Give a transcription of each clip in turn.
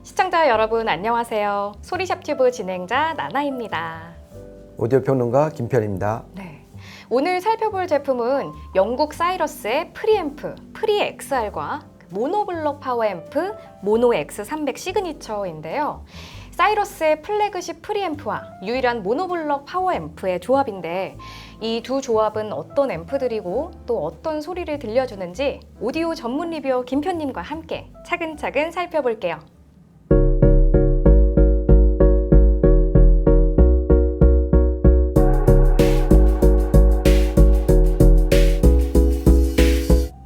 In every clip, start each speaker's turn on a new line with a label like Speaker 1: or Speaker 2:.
Speaker 1: 시청자 여러분 안녕하세요. 소리샵튜브 진행자 나나입니다.
Speaker 2: 오디오 평론가 김편입니다.
Speaker 1: 네, 오늘 살펴볼 제품은 영국 사이러스의 프리앰프 프리-XR과 모노블록 파워앰프 모노 X300 시그니처인데요. 사이러스의 플래그십 프리앰프와 유일한 모노블록 파워앰프의 조합인데 이 두 조합은 어떤 앰프들이고 또 어떤 소리를 들려주는지 오디오 전문 리뷰어 김편님과 함께 차근차근 살펴볼게요.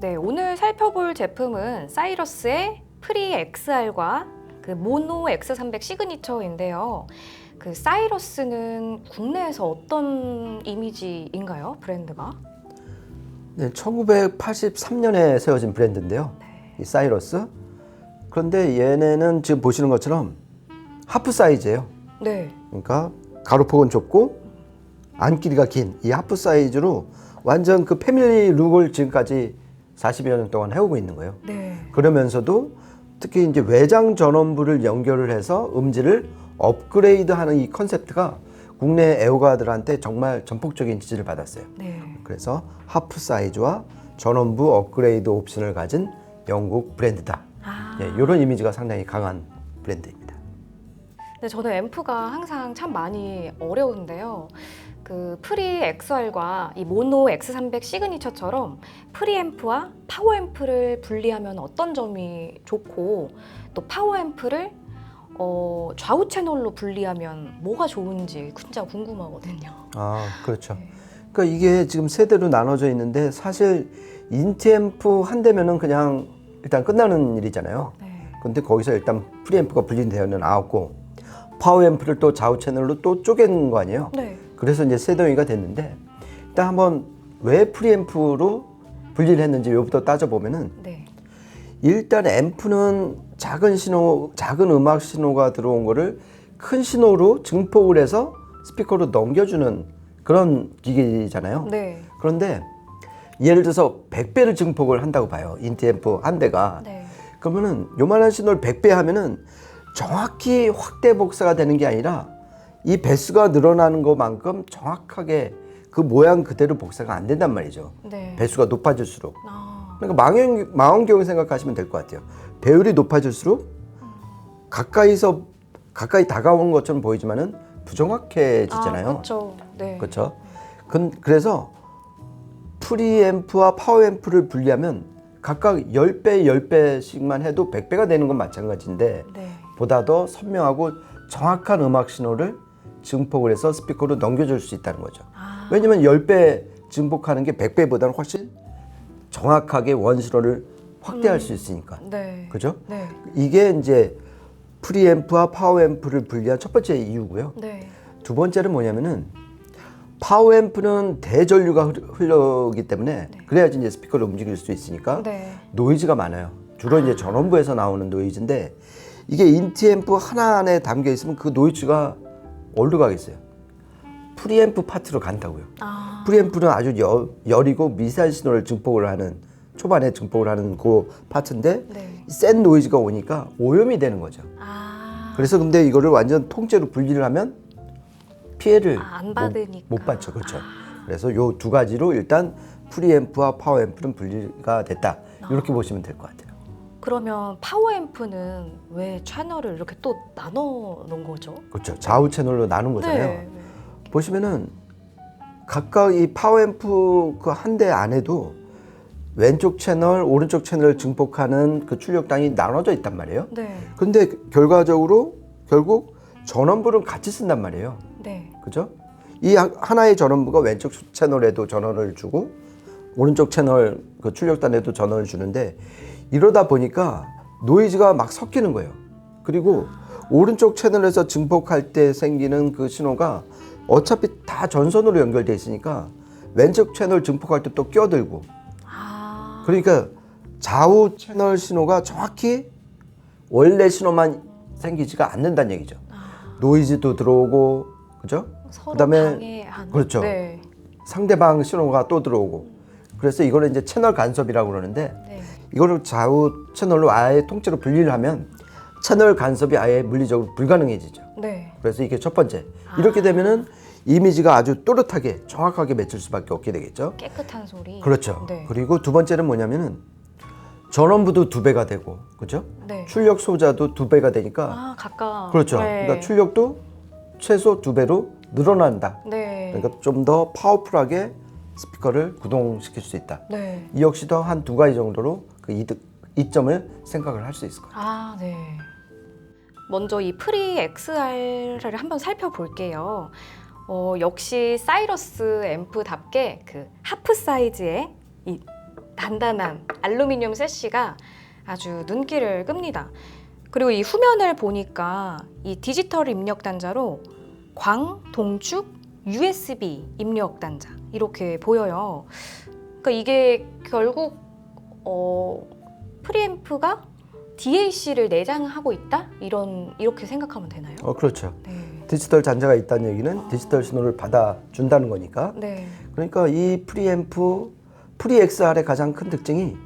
Speaker 1: 네, 오늘 살펴볼 제품은 사이러스의 프리-XR과 그 모노 X300 시그니처인데요. 그 사이러스는 국내에서 어떤 이미지인가요? 브랜드가?
Speaker 2: 네, 1983년에 세워진 브랜드인데요. 이 사이러스. 그런데 얘네는 지금 보시는 것처럼 하프 사이즈예요.
Speaker 1: 네.
Speaker 2: 그러니까 가로폭은 좁고 안 길이가 긴 이 하프 사이즈로 완전 그 패밀리 룩을 지금까지 40여 년 동안 해오고 있는 거예요.
Speaker 1: 네.
Speaker 2: 그러면서도 특히 이제 외장 전원부를 연결을 해서 음질을 업그레이드하는 이 컨셉트가 국내 애호가들한테 정말 전폭적인 지지를 받았어요.
Speaker 1: 네.
Speaker 2: 그래서 하프 사이즈와 전원부 업그레이드 옵션을 가진 영국 브랜드다. 이런 이미지가 상당히 강한 브랜드입니다.
Speaker 1: 네, 저는 앰프가 항상 참 많이 어려운데요. 그 프리-XR과 이 모노 X300 시그니처처럼 프리앰프와 파워앰프를 분리하면 어떤 점이 좋고 또 파워앰프를 좌우 채널로 분리하면 뭐가 좋은지 진짜 궁금하거든요.
Speaker 2: 아, 그렇죠. 그러니까 이게 지금 세대로 나눠져 있는데 사실 인티앰프 한 대면은 그냥 일단 끝나는 일이잖아요.
Speaker 1: 네.
Speaker 2: 근데 거기서 일단 프리앰프가 분리되어 나왔고 파워앰프를 또 좌우 채널로 또 쪼갠 거 아니에요.
Speaker 1: 네.
Speaker 2: 그래서 이제 세 동의가 됐는데 일단 한번 왜 프리앰프로 분리를 했는지 요부터 따져보면은
Speaker 1: 네.
Speaker 2: 일단 앰프는 작은 신호, 작은 음악 신호가 들어온 거를 큰 신호로 증폭을 해서 스피커로 넘겨주는 그런 기기잖아요.
Speaker 1: 네.
Speaker 2: 그런데 예를 들어서 100배를 증폭을 한다고 봐요. 인티앰프 한 대가.
Speaker 1: 네.
Speaker 2: 그러면은 요만한 신호를 100배 하면은 정확히 확대 복사가 되는 게 아니라 이 배수가 늘어나는 것만큼 정확하게 그 모양 그대로 복사가 안 된단 말이죠.
Speaker 1: 네.
Speaker 2: 배수가 높아질수록.
Speaker 1: 아,
Speaker 2: 그러니까 망원경 생각하시면 될 것 같아요. 배율이 높아질수록 가까이 다가오는 것처럼 보이지만은 부정확해지잖아요.
Speaker 1: 그렇죠. 네.
Speaker 2: 그렇죠. 그래서 프리앰프와 파워앰프를 분리하면 각각 10배, 10배씩만 해도 100배가 되는 건 마찬가지인데
Speaker 1: 네.
Speaker 2: 보다 더 선명하고 정확한 음악 신호를 증폭을 해서 스피커로 넘겨줄 수 있다는 거죠. 왜냐면 10배 증폭하는 게 100배보다는 훨씬 정확하게 원신호를 확대할 수 있으니까.
Speaker 1: 네.
Speaker 2: 그죠?
Speaker 1: 네.
Speaker 2: 이게 이제 프리앰프와 파워앰프를 분리한 첫 번째 이유고요.
Speaker 1: 네.
Speaker 2: 두 번째는 뭐냐면은 파워앰프는 대전류가 흘러오기 때문에 그래야지 이제 스피커를 움직일 수 있으니까
Speaker 1: 네.
Speaker 2: 노이즈가 많아요. 주로 이제 전원부에서 나오는 노이즈인데 이게 인티앰프 하나 안에 담겨 있으면 그 노이즈가 어디로 가겠어요? 프리앰프 파트로 간다고요. 프리앰프는 아주 여리고 미세한 신호를 증폭을 하는 초반에 증폭을 하는 그 파트인데
Speaker 1: 네.
Speaker 2: 센 노이즈가 오니까 오염이 되는 거죠. 그래서 근데 이거를 완전 통째로 분리를 하면 피해를
Speaker 1: 안 받으니까.
Speaker 2: 못 받죠. 그렇죠. 그래서 요 두 가지로 일단 프리앰프와 파워앰프는 분리가 됐다. 이렇게 보시면 될 것 같아요.
Speaker 1: 그러면 파워앰프는 왜 채널을 이렇게 또 나눠 놓은 거죠?
Speaker 2: 그렇죠. 좌우 채널로 나눈 거잖아요.
Speaker 1: 네.
Speaker 2: 보시면은 각각 이 파워앰프 그 한 대 안에도 왼쪽 채널, 오른쪽 채널을 증폭하는 그 출력단이 나눠져 있단 말이에요.
Speaker 1: 네.
Speaker 2: 근데 결과적으로 결국 전원부를 같이 쓴단 말이에요.
Speaker 1: 네.
Speaker 2: 그죠? 이 하나의 전원부가 왼쪽 채널에도 전원을 주고 오른쪽 채널 그 출력단에도 전원을 주는데 이러다 보니까 노이즈가 막 섞이는 거예요. 그리고 오른쪽 채널에서 증폭할 때 생기는 그 신호가 어차피 다 전선으로 연결돼 있으니까 왼쪽 채널 증폭할 때 또 끼어들고 그러니까 좌우 채널 신호가 정확히 원래 신호만 생기지가 않는다는 얘기죠. 노이즈도 들어오고 그죠?
Speaker 1: 서로
Speaker 2: 그다음에
Speaker 1: 방해하는.
Speaker 2: 그렇죠.
Speaker 1: 네.
Speaker 2: 상대방 신호가 또 들어오고 그래서 이거를 이제 채널 간섭이라고 그러는데
Speaker 1: 네.
Speaker 2: 이거를 좌우 채널로 아예 통째로 분리를 하면 채널 간섭이 아예 물리적으로 불가능해지죠.
Speaker 1: 네.
Speaker 2: 그래서 이게 첫 번째. 이렇게 되면은 이미지가 아주 또렷하게 정확하게 맺힐 수밖에 없게 되겠죠.
Speaker 1: 깨끗한 소리.
Speaker 2: 그렇죠.
Speaker 1: 네.
Speaker 2: 그리고 두 번째는 뭐냐면은 전원부도 2배가 되고, 그렇죠?
Speaker 1: 네.
Speaker 2: 출력 소자도 2배가 되니까,
Speaker 1: 아, 각각.
Speaker 2: 그렇죠.
Speaker 1: 네.
Speaker 2: 그러니까 출력도 최소 2배로 늘어난다.
Speaker 1: 네.
Speaker 2: 그러니까 좀 더 파워풀하게 스피커를 구동시킬 수 있다.
Speaker 1: 네.
Speaker 2: 이 역시도 한 2가지 정도로 그 이점을 생각을 할 수 있을 거예요.
Speaker 1: 아, 네. 먼저 이 프리 XR을 한번 살펴볼게요. 역시 사이러스 앰프답게 그 하프 사이즈의 이 단단한 알루미늄 세시가 아주 눈길을 끕니다. 그리고 이 후면을 보니까 이 디지털 입력 단자로 광, 동축, USB 입력 단자 이렇게 보여요. 그러니까 이게 결국 프리앰프가 DAC를 내장하고 있다? 이렇게 생각하면 되나요?
Speaker 2: 그렇죠.
Speaker 1: 네.
Speaker 2: 디지털 단자가 있다는 얘기는 디지털 신호를 받아준다는 거니까.
Speaker 1: 네.
Speaker 2: 그러니까 이 프리앰프, 프리 XR의 가장 큰 특징이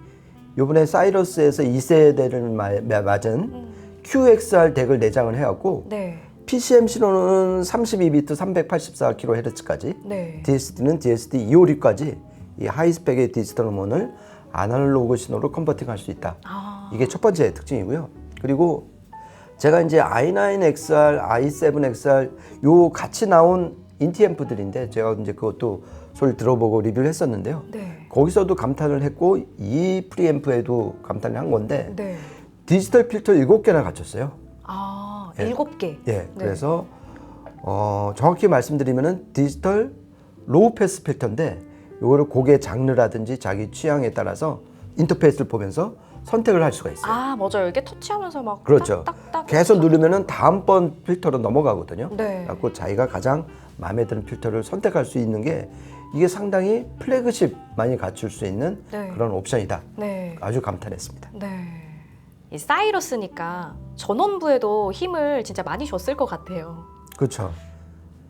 Speaker 2: 이번에 사이러스에서 2세대를 맞은 QXR 덱을 내장을 해왔고
Speaker 1: 네.
Speaker 2: PCM 신호는 32비트 384kHz까지
Speaker 1: 네.
Speaker 2: DSD는 DSD 256까지 이 하이스펙의 디지털 음원을 아날로그 신호로 컨버팅할 수 있다.
Speaker 1: 아.
Speaker 2: 이게 첫 번째 특징이고요. 그리고 제가 이제 i9XR, i7XR 요 같이 나온 인티앰프들인데 제가 이제 그것도 소리 들어보고 리뷰를 했었는데요.
Speaker 1: 네.
Speaker 2: 거기서도 감탄을 했고 이 프리앰프에도 감탄을 한 건데
Speaker 1: 네.
Speaker 2: 디지털 필터 7개나 갖췄어요.
Speaker 1: 아,
Speaker 2: 예.
Speaker 1: 7개.
Speaker 2: 예. 그래서 정확히 말씀드리면은 디지털 로우 패스 필터인데 요거를 곡의 장르라든지 자기 취향에 따라서 인터페이스를 보면서 선택을 할 수가 있어요.
Speaker 1: 아, 맞아요. 이게 터치하면서 막
Speaker 2: 그렇죠.
Speaker 1: 딱딱딱
Speaker 2: 계속 누르면은 다음번 필터로 넘어가거든요.
Speaker 1: 네.
Speaker 2: 그래서 자기가 가장 마음에 드는 필터를 선택할 수 있는 게 이게 상당히 플래그십 많이 갖출 수 있는
Speaker 1: 네.
Speaker 2: 그런 옵션이다.
Speaker 1: 네.
Speaker 2: 아주 감탄했습니다.
Speaker 1: 네. 이 사이러스니까 전원부에도 힘을 진짜 많이 줬을 것 같아요.
Speaker 2: 그렇죠.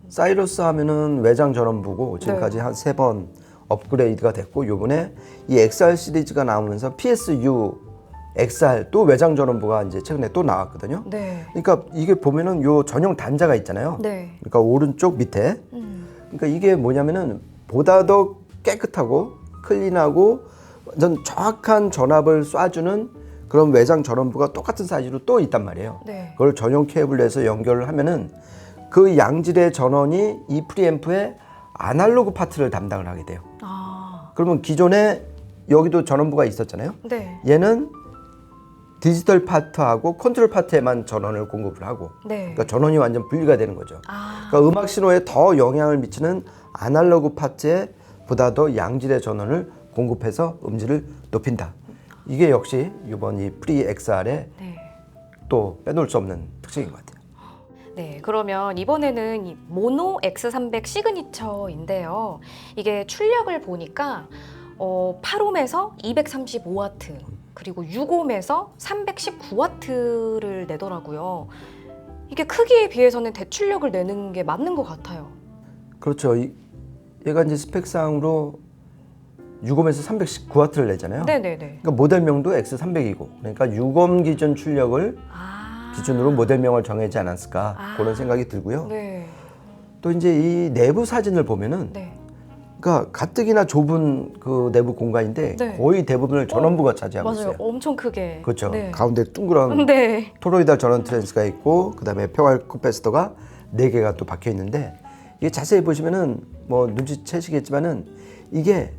Speaker 2: 사이러스 하면은 외장 전원부고 지금까지
Speaker 1: 네.
Speaker 2: 한 3번 업그레이드가 됐고 요번에 이 XR 시리즈가 나오면서 PSU XR 또 외장 전원부가 이제 최근에 또 나왔거든요.
Speaker 1: 네.
Speaker 2: 그러니까 이게 보면은 요 전용 단자가 있잖아요.
Speaker 1: 네.
Speaker 2: 그러니까 오른쪽 밑에. 그러니까 이게 뭐냐면은 보다 더 깨끗하고 클린하고 완전 정확한 전압을 쏴주는 그런 외장 전원부가 똑같은 사이즈로 또 있단 말이에요.
Speaker 1: 네.
Speaker 2: 그걸 전용 케이블로 해서 연결을 하면은 그 양질의 전원이 이 프리앰프의 아날로그 파트를 담당을 하게 돼요.
Speaker 1: 아.
Speaker 2: 그러면 기존에 여기도 전원부가 있었잖아요.
Speaker 1: 네.
Speaker 2: 얘는 디지털 파트하고 컨트롤 파트에만 전원을 공급을 하고
Speaker 1: 네.
Speaker 2: 그러니까 전원이 완전 분리가 되는 거죠.
Speaker 1: 아.
Speaker 2: 그러니까 음악 신호에 더 영향을 미치는 아날로그 파트에 보다 더 양질의 전원을 공급해서 음질을 높인다. 이게 역시 이번 이 프리 XR의
Speaker 1: 네.
Speaker 2: 또 빼놓을 수 없는 특징인 것 같아요.
Speaker 1: 네, 그러면 이번에는 이 모노 X300 시그니처인데요. 이게 출력을 보니까 8옴에서 235와트 그리고 6옴에서 319와트를 내더라고요. 이게 크기에 비해서는 대출력을 내는 게 맞는 것 같아요.
Speaker 2: 그렇죠. 얘가 이제 스펙상으로 6옴에서 319와트를 내잖아요.
Speaker 1: 네네네.
Speaker 2: 그러니까 모델명도 X300이고 그러니까 6옴 기준 출력을
Speaker 1: 아.
Speaker 2: 기준으로 모델명을 정하지 않았을까
Speaker 1: 아.
Speaker 2: 그런 생각이 들고요.
Speaker 1: 네.
Speaker 2: 또 이제 이 내부 사진을 보면은
Speaker 1: 네.
Speaker 2: 그러니까 가뜩이나 좁은 그 내부 공간인데
Speaker 1: 네.
Speaker 2: 거의 대부분을 전원부가 차지하고
Speaker 1: 맞아요.
Speaker 2: 있어요.
Speaker 1: 엄청 크게.
Speaker 2: 그렇죠.
Speaker 1: 네.
Speaker 2: 가운데 둥그런
Speaker 1: 네.
Speaker 2: 토로이달 전원 트랜스가 있고 그다음에 표활 커패시터가 4개가 또 박혀 있는데 이게 자세히 보시면은 뭐 눈치채시겠지만은 이게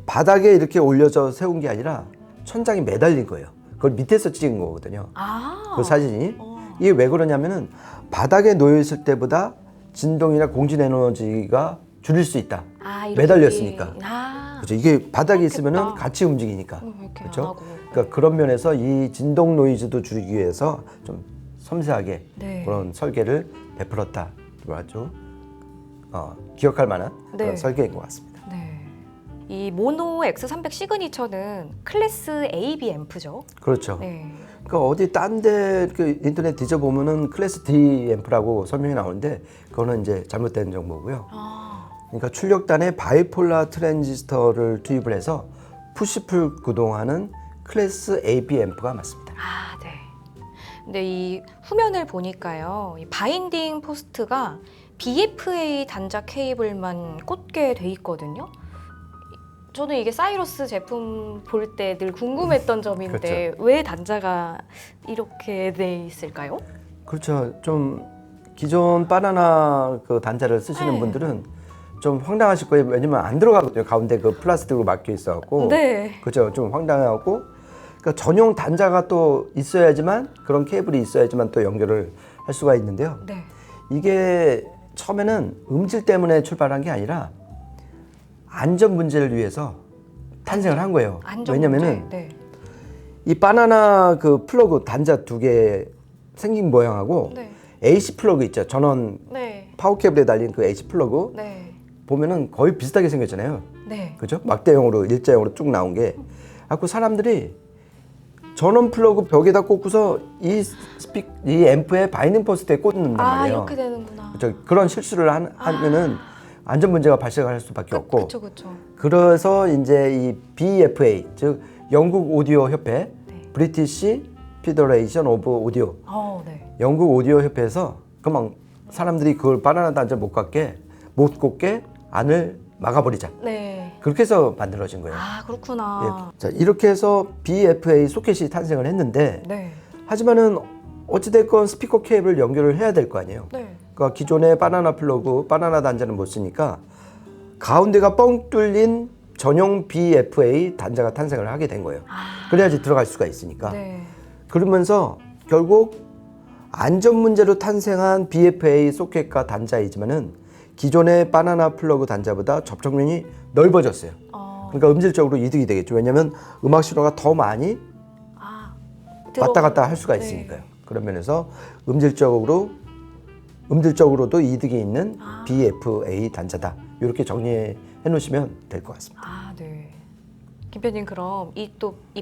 Speaker 2: 바닥에 이렇게 올려져 세운 게 아니라 천장이 매달린 거예요. 그걸 밑에서 찍은 거거든요.
Speaker 1: 아.
Speaker 2: 그 사진이. 이게 왜 그러냐면은 바닥에 놓여 있을 때보다 진동이나 공진 에너지가 줄일 수 있다.
Speaker 1: 아, 이렇게
Speaker 2: 매달렸으니까.
Speaker 1: 아.
Speaker 2: 그렇죠. 이게 바닥에
Speaker 1: 그렇겠다.
Speaker 2: 있으면은 같이 움직이니까.
Speaker 1: 이렇게
Speaker 2: 그렇죠.
Speaker 1: 안 하고.
Speaker 2: 그러니까 그런 면에서 이 진동 노이즈도 줄이기 위해서 좀 섬세하게
Speaker 1: 네.
Speaker 2: 그런 설계를 베풀었다. 아주 기억할 만한 그런
Speaker 1: 네.
Speaker 2: 설계인 것 같습니다.
Speaker 1: 네. 이 모노 X300 시그니처는 클래스 AB 앰프죠.
Speaker 2: 그렇죠.
Speaker 1: 네.
Speaker 2: 그러니까 어디 딴 데 그 인터넷 뒤져보면은 클래스 D 앰프라고 설명이 나오는데 그거는 이제 잘못된 정보고요.
Speaker 1: 아.
Speaker 2: 그러니까 출력단에 바이폴라 트랜지스터를 투입을 해서 푸시풀 구동하는 클래스 AB 앰프가 맞습니다.
Speaker 1: 아, 네. 근데 이 후면을 보니까요, 이 바인딩 포스트가 BFA 단자 케이블만 꽂게 돼 있거든요. 저는 이게 사이러스 제품 볼 때 늘 궁금했던 점인데 왜 단자가 이렇게 돼 있을까요?
Speaker 2: 그렇죠. 좀 기존 바나나 그 단자를 쓰시는
Speaker 1: 네.
Speaker 2: 분들은 좀 황당하실 거예요. 왜냐면 안 들어가거든요. 가운데 그 플라스틱으로 막혀 있어갖고.
Speaker 1: 네.
Speaker 2: 그렇죠. 좀 황당하고. 그러니까 전용 단자가 또 있어야지만 그런 케이블이 있어야지만 또 연결을 할 수가 있는데요.
Speaker 1: 네.
Speaker 2: 이게 처음에는 음질 때문에 출발한 게 아니라 안전 문제를 위해서 탄생을 한 거예요.
Speaker 1: 안전
Speaker 2: 왜냐면은
Speaker 1: 문제. 네.
Speaker 2: 이 바나나 그 플러그 단자 두 개 생긴 모양하고
Speaker 1: 네.
Speaker 2: AC 플러그 있죠. 전원
Speaker 1: 네.
Speaker 2: 파워 케이블에 달린 그 AC 플러그
Speaker 1: 네.
Speaker 2: 보면은 거의 비슷하게 생겼잖아요.
Speaker 1: 네.
Speaker 2: 그죠? 막대형으로 일자형으로 쭉 나온 게. 갖고 사람들이 전원 플러그 벽에다 꽂고서 이 앰프의 바이닝 포스트에 꽂는단 말이에요.
Speaker 1: 이렇게 되는구나.
Speaker 2: 그렇죠? 그런 실수를 하면은 안전 문제가 발생할 수밖에 없고.
Speaker 1: 그렇죠, 그렇죠.
Speaker 2: 그래서 이제 이 BFA 즉 영국 오디오 협회,
Speaker 1: 네.
Speaker 2: 브리티시 피더레이션 오브 오디오,
Speaker 1: 네.
Speaker 2: 영국 오디오 협회에서 그만 사람들이 그걸 바나나 단자 못 꽂게 안을 막아버리자.
Speaker 1: 네.
Speaker 2: 그렇게 해서 만들어진 거예요.
Speaker 1: 그렇구나.
Speaker 2: 자, 이렇게 해서 BFA 소켓이 탄생을 했는데,
Speaker 1: 네.
Speaker 2: 하지만은 어찌됐건 스피커 케이블을 연결을 해야 될 거 아니에요.
Speaker 1: 네.
Speaker 2: 그러니까 기존의 바나나 플러그, 바나나 단자는 못 쓰니까 가운데가 뻥 뚫린 전용 BFA 단자가 탄생을 하게 된 거예요. 그래야지 들어갈 수가 있으니까.
Speaker 1: 네.
Speaker 2: 그러면서 결국 안전 문제로 탄생한 BFA 소켓과 단자이지만은 기존의 바나나 플러그 단자보다 접촉면이 넓어졌어요. 그러니까 음질적으로 이득이 되겠죠. 왜냐하면 음악 신호가 더 많이 왔다 갔다 할 수가 있으니까요. 그런 면에서 음질적으로도 이득이 있는 BFA 단자다. 이렇게 정리해 놓으시면 될 것 같습니다.
Speaker 1: 네. 김표님, 그럼 이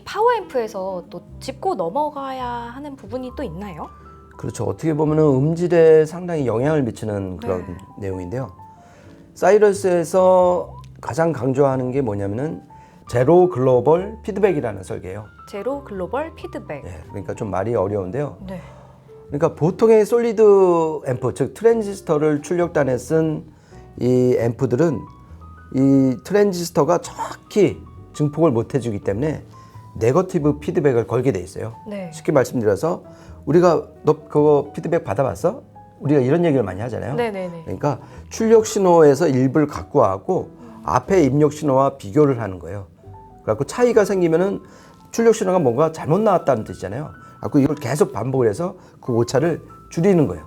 Speaker 1: 파워 앰프에서 또 짚고 넘어가야 하는 부분이 또 있나요?
Speaker 2: 그렇죠. 어떻게 보면 음질에 상당히 영향을 미치는 그런 내용인데요. 사이러스에서 가장 강조하는 게 뭐냐면은 제로 글로벌 피드백이라는 설계예요.
Speaker 1: 제로 글로벌 피드백.
Speaker 2: 네, 그러니까 좀 말이 어려운데요.
Speaker 1: 네.
Speaker 2: 그러니까 보통의 솔리드 앰프, 즉 트랜지스터를 출력단에 쓴 이 앰프들은 이 트랜지스터가 정확히 증폭을 못 해주기 때문에 네거티브 피드백을 걸게 돼 있어요.
Speaker 1: 네.
Speaker 2: 쉽게 말씀드려서 우리가 너 그거 피드백 받아봤어? 우리가 이런 얘기를 많이 하잖아요.
Speaker 1: 네네네.
Speaker 2: 그러니까 출력 신호에서 일부를 갖고 와갖고 앞에 입력 신호와 비교를 하는 거예요. 그래갖고 차이가 생기면은 출력 신호가 뭔가 잘못 나왔다는 뜻이잖아요. 그래갖고 이걸 계속 반복을 해서 그 오차를 줄이는 거예요.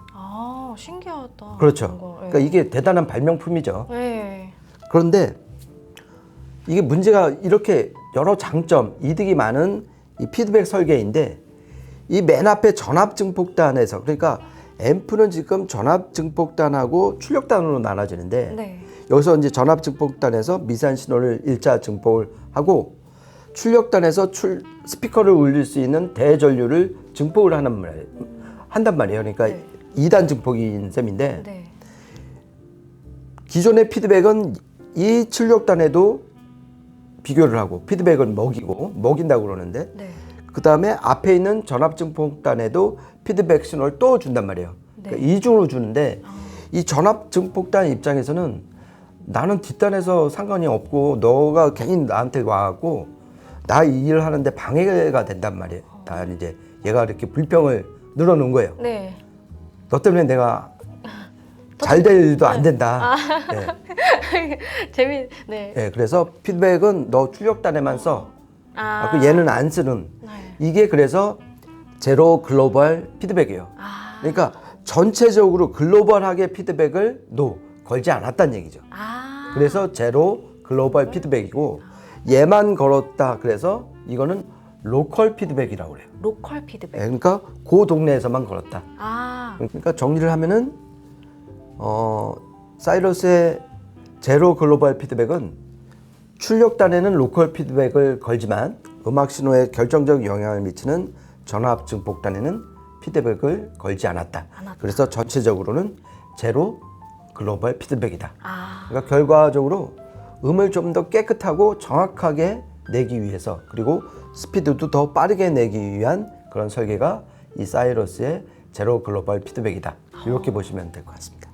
Speaker 1: 신기하다.
Speaker 2: 그렇죠. 그러니까 이게 대단한 발명품이죠.
Speaker 1: 네.
Speaker 2: 그런데 이게 문제가 이렇게 여러 장점, 이득이 많은 이 피드백 설계인데 이 맨 앞에 전압 증폭단에서, 그러니까 앰프는 지금 전압 증폭단하고 출력단으로 나눠지는데
Speaker 1: 네.
Speaker 2: 여기서 이제 전압 증폭단에서 미세한 신호를 일자 증폭을 하고 출력단에서 스피커를 울릴 수 있는 대전류를 증폭을 한단 말이에요. 그러니까
Speaker 1: 네.
Speaker 2: 2단 증폭인 셈인데
Speaker 1: 네.
Speaker 2: 기존의 피드백은 이 출력단에도 비교를 하고 피드백을 먹인다고 그러는데
Speaker 1: 네.
Speaker 2: 그 다음에 앞에 있는 전압 증폭단에도 피드백 신호를 또 준단 말이에요.
Speaker 1: 네.
Speaker 2: 그러니까 이중으로 주는데 이 전압 증폭단 입장에서는 나는 뒷단에서 상관이 없고 너가 괜히 나한테 와갖고 나 이 일을 하는데 방해가 된단 말이에요. 다 이제 얘가 이렇게 불평을 늘어놓은 거예요.
Speaker 1: 네.
Speaker 2: 너 때문에 내가 잘 될 일도 안 된다.
Speaker 1: 네.
Speaker 2: 네, 그래서 피드백은 너 출력단에만 써. 그 얘는 안 쓰는.
Speaker 1: 네.
Speaker 2: 이게 그래서 제로 글로벌 피드백이에요. 그러니까 전체적으로 글로벌하게 피드백을 걸지 않았다는 얘기죠. 그래서 제로 글로벌 피드백이고 얘만 걸었다. 그래서 이거는 로컬 피드백이라고 그래요.
Speaker 1: 로컬 피드백.
Speaker 2: 네, 그러니까 그 동네에서만 걸었다. 그러니까 정리를 하면은 사이러스의 제로 글로벌 피드백은 출력단에는 로컬 피드백을 걸지만 음악 신호에 결정적 영향을 미치는 전압 증폭단에는 피드백을 걸지 않았다. 그래서 전체적으로는 제로 글로벌 피드백이다. 그러니까 결과적으로 음을 좀 더 깨끗하고 정확하게 내기 위해서 그리고 스피드도 더 빠르게 내기 위한 그런 설계가 이 사이러스의 제로 글로벌 피드백이다. 이렇게 보시면 될 것 같습니다.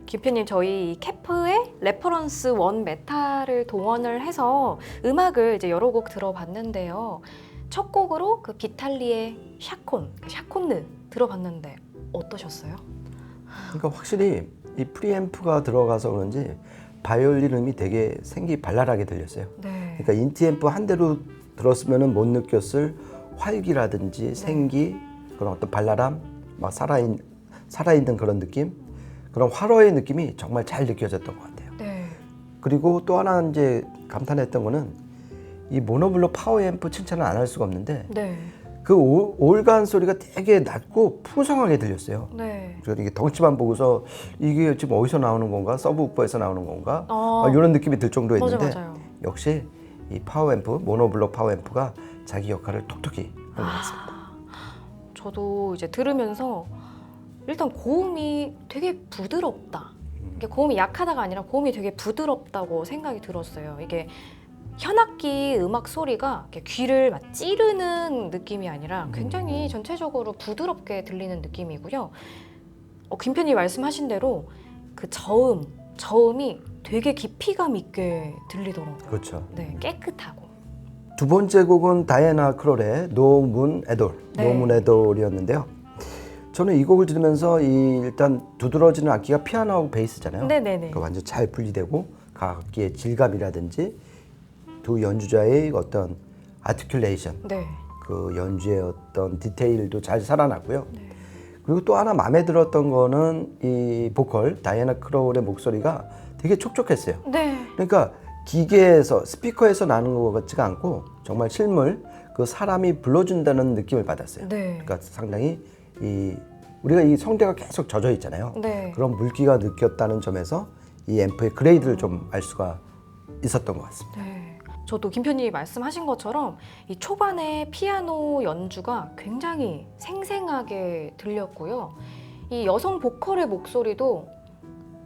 Speaker 1: 김표님, 저희 이 캐프의 레퍼런스 원 메타를 동원을 해서 음악을 이제 여러 곡 들어봤는데요. 첫 곡으로 그 비탈리의 샤콘느 들어봤는데 어떠셨어요?
Speaker 2: 그러니까 확실히 이 프리앰프가 들어가서 그런지 바이올린 음이 되게 생기 발랄하게 들렸어요.
Speaker 1: 네.
Speaker 2: 그러니까 인티앰프 한 대로 들었으면 못 느꼈을 활기라든지 생기, 그런 어떤 발랄함, 막 살아있는 그런 느낌, 그런 활어의 느낌이 정말 잘 느껴졌던 것 같아요.
Speaker 1: 네.
Speaker 2: 그리고 또 하나 이제 감탄했던 거는 이 모노블록 파워앰프 칭찬을 안 할 수가 없는데
Speaker 1: 네.
Speaker 2: 그 올간 소리가 되게 낮고 풍성하게 들렸어요.
Speaker 1: 네.
Speaker 2: 그래서 이게 덩치만 보고서 이게 지금 어디서 나오는 건가? 서브우퍼에서 나오는 건가?
Speaker 1: 아,
Speaker 2: 이런 느낌이 들 정도였는데
Speaker 1: 맞아요.
Speaker 2: 역시 이 파워앰프, 모노블록 파워앰프가 자기 역할을 톡톡히 한 것 같습니다.
Speaker 1: 저도 이제 들으면서 일단 고음이 되게 부드럽다. 이게 고음이 약하다가 아니라 고음이 되게 부드럽다고 생각이 들었어요. 이게 현악기 음악 소리가 이렇게 귀를 막 찌르는 느낌이 아니라 굉장히 전체적으로 부드럽게 들리는 느낌이고요. 김편이 말씀하신 대로 그 저음이 되게 깊이감 있게 들리더라고요.
Speaker 2: 그렇죠.
Speaker 1: 네, 깨끗하고.
Speaker 2: 두 번째 곡은 다이애나 크롤의 노문 애돌이었는데요. 저는 이 곡을 들으면서 일단 두드러지는 악기가 피아노하고 베이스잖아요.
Speaker 1: 네네네.
Speaker 2: 그러니까 완전 잘 분리되고 각 악기의 질감이라든지 두 연주자의 어떤 아티큘레이션,
Speaker 1: 네.
Speaker 2: 그 연주의 어떤 디테일도 잘 살아나고요.
Speaker 1: 네.
Speaker 2: 그리고 또 하나 마음에 들었던 거는 이 보컬 다이애나 크롤의 목소리가 되게 촉촉했어요.
Speaker 1: 네.
Speaker 2: 그러니까 기계에서 스피커에서 나는 것 같지가 않고 정말 실물 그 사람이 불러준다는 느낌을 받았어요.
Speaker 1: 네.
Speaker 2: 그러니까 상당히 우리가 이 성대가 계속 젖어 있잖아요.
Speaker 1: 네.
Speaker 2: 그런 물기가 느꼈다는 점에서 이 앰프의 그레이드를 좀 알 수가 있었던 것 같습니다.
Speaker 1: 네. 저도 김편님이 말씀하신 것처럼 이 초반에 피아노 연주가 굉장히 생생하게 들렸고요. 이 여성 보컬의 목소리도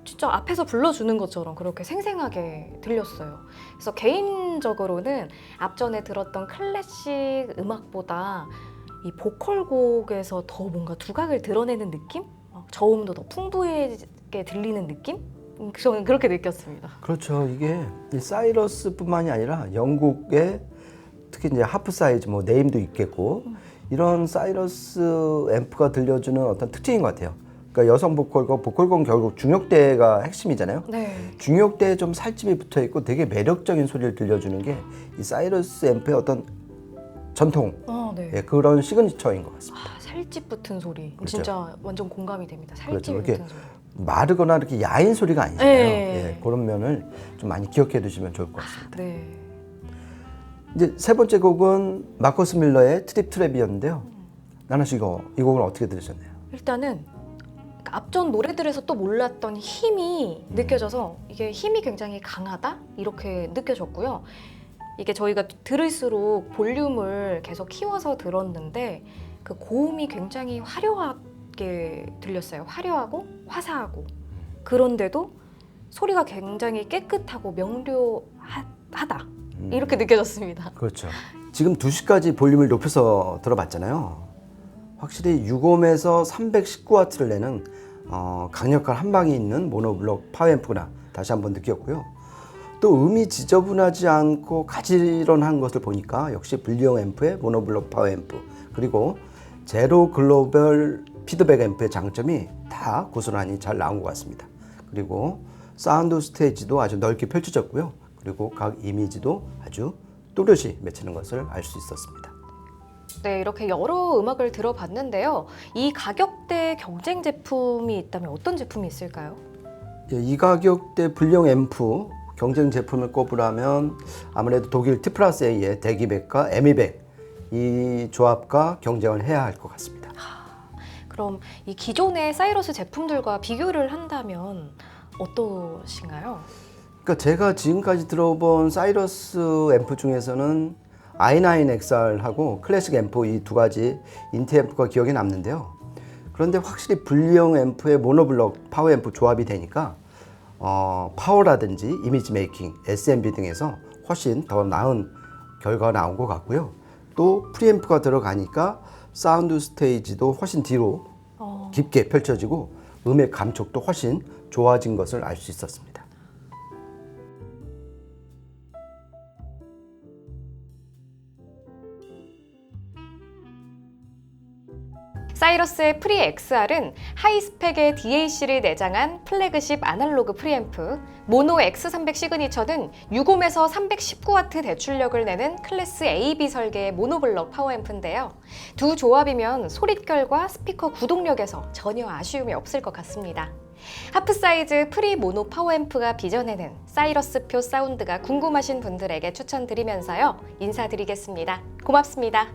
Speaker 1: 진짜 앞에서 불러주는 것처럼 그렇게 생생하게 들렸어요. 그래서 개인적으로는 앞전에 들었던 클래식 음악보다 이 보컬곡에서 더 뭔가 두각을 드러내는 느낌? 저음도 더 풍부하게 들리는 느낌? 저는 그렇게 느꼈습니다.
Speaker 2: 그렇죠. 이게 이 사이러스뿐만이 아니라 영국의 특히 이제 하프 사이즈, 뭐 네임도 있겠고 이런 사이러스 앰프가 들려주는 어떤 특징인 것 같아요. 그러니까 여성 보컬과 보컬곡은 결국 중역대가 핵심이잖아요.
Speaker 1: 네.
Speaker 2: 중역대에 좀 살집이 붙어 있고 되게 매력적인 소리를 들려주는 게 이 사이러스 앰프의 어떤 전통,
Speaker 1: 네.
Speaker 2: 예, 그런 시그니처인 것 같습니다.
Speaker 1: 살집 붙은 소리.
Speaker 2: 그렇죠.
Speaker 1: 진짜 완전 공감이 됩니다.
Speaker 2: 그렇죠.
Speaker 1: 살집
Speaker 2: 이렇게
Speaker 1: 붙은 소리.
Speaker 2: 마르거나 이렇게 야인 소리가 아니잖아요.
Speaker 1: 네.
Speaker 2: 예, 그런 면을 좀 많이 기억해 두시면 좋을 것 같습니다.
Speaker 1: 네.
Speaker 2: 이제 세 번째 곡은 마커스 밀러의 트립 트랩이었는데요. 나나 씨 이 곡은 어떻게 들으셨나요?
Speaker 1: 일단은 앞전 노래들에서 또 몰랐던 힘이 느껴져서 이게 힘이 굉장히 강하다? 이렇게 느껴졌고요. 이게 저희가 들을수록 볼륨을 계속 키워서 들었는데 그 고음이 굉장히 화려하게 들렸어요. 화려하고 화사하고. 그런데도 소리가 굉장히 깨끗하고 명료하다. 이렇게 느껴졌습니다.
Speaker 2: 그렇죠. 지금 2시까지 볼륨을 높여서 들어봤잖아요. 확실히 6옴에서 319W를 내는 강력한 한방이 있는 모노블록 파워앰프구나 다시 한번 느꼈고요. 또 음이 지저분하지 않고 가지런한 것을 보니까 역시 분리형 앰프의 모노블록 파워앰프, 그리고 제로 글로벌 피드백 앰프의 장점이 다 고스란히 잘 나온 것 같습니다. 그리고 사운드 스테이지도 아주 넓게 펼쳐졌고요. 그리고 각 이미지도 아주 또렷이 맺히는 것을 알 수 있었습니다.
Speaker 1: 네, 이렇게 여러 음악을 들어봤는데요. 이 가격대 경쟁 제품이 있다면 어떤 제품이 있을까요?
Speaker 2: 예, 이 가격대 불량 앰프 경쟁 제품을 꼽으라면 아무래도 독일 T+A의 대기백과 에미백 이 조합과 경쟁을 해야 할 것 같습니다.
Speaker 1: 그럼 이 기존의 사이러스 제품들과 비교를 한다면 어떠신가요?
Speaker 2: 그러니까 제가 지금까지 들어본 사이러스 앰프 중에서는 i9XR하고 클래식 앰프 이 두 가지 인티 앰프가 기억에 남는데요. 그런데 확실히 불량 앰프의 모노블럭 파워 앰프 조합이 되니까 파워라든지 이미지 메이킹, SMB 등에서 훨씬 더 나은 결과가 나온 것 같고요. 또 프리앰프가 들어가니까 사운드 스테이지도 훨씬 뒤로 깊게 펼쳐지고 음의 감촉도 훨씬 좋아진 것을 알 수 있었습니다.
Speaker 1: 사이러스의 프리 XR은 하이스펙의 DAC를 내장한 플래그십 아날로그 프리앰프, 모노 X300 시그니처는 6옴에서 319W 대출력을 내는 클래스 AB 설계의 모노블럭 파워앰프인데요. 두 조합이면 소릿결과 스피커 구동력에서 전혀 아쉬움이 없을 것 같습니다. 하프 사이즈 프리 모노 파워앰프가 빚어내는 사이러스표 사운드가 궁금하신 분들에게 추천드리면서요. 인사드리겠습니다. 고맙습니다.